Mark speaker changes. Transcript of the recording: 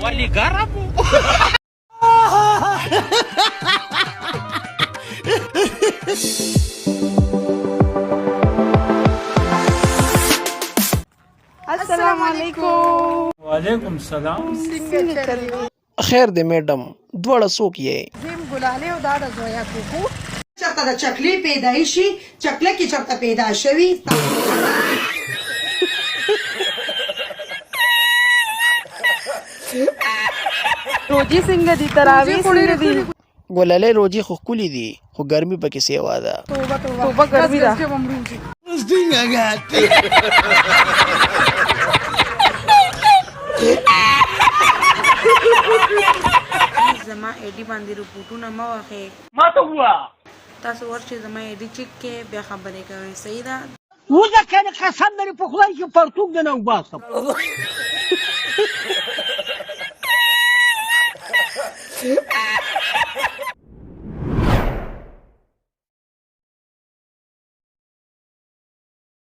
Speaker 1: ولی ګرم
Speaker 2: السلام علیکم.
Speaker 3: وعلیکم السلام.
Speaker 2: څنګه چلی؟
Speaker 4: خیر دې میډم دواړه څوک یې؟
Speaker 2: زم ګلاله او دا د زویا کوکو.
Speaker 5: چرته د چکلی پیدایشي چکله کې چرته پیدا شوی.
Speaker 2: روجي څنګه دي؟ تراوی څنګه دي؟
Speaker 4: ګلالۍ روجي خو ښکلي دي خو ګرمي پکې سیوا ده.
Speaker 2: توبه توبه ګرمي ده.
Speaker 6: زما ایډي باندې رپورټونه مه واخې.
Speaker 1: ما ته ووایه
Speaker 6: تاسو ورشئ زما ایډي چیک کې بیا خبرې کوئ. صحیح ده؟
Speaker 1: وځه کنه قسم لري په خدای چې پرتوګ دې نه وباسم.